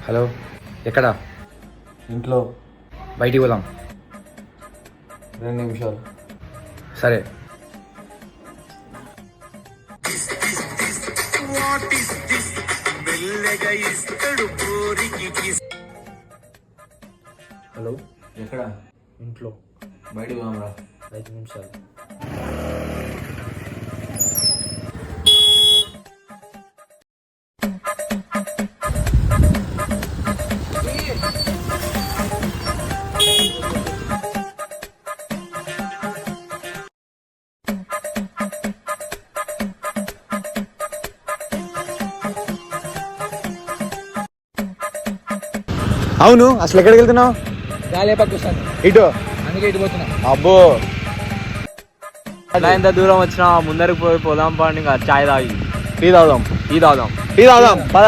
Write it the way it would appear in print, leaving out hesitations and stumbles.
Hello, ఎక్కడ? ఇంట్లో. బయటికి పోదాం. 2 నిమిషాలు. సరే. హలో, ఎక్కడ? ఇంట్లో. బయటికి పోదాంరా. 5 నిమిషాలు. అవును, అసలు ఎక్కడికి వెళ్తున్నావు? గాలి పక్కస్తాను. ఇటు. అందుకే ఇటు పోతున్నా. అబ్బో, అట్లా ఎంత దూరం వచ్చినా ముందరికి పోయి పోదాం పండి. చాయ్ తాగి టీ తాగుదాం. టీ తాగుదాం. పద.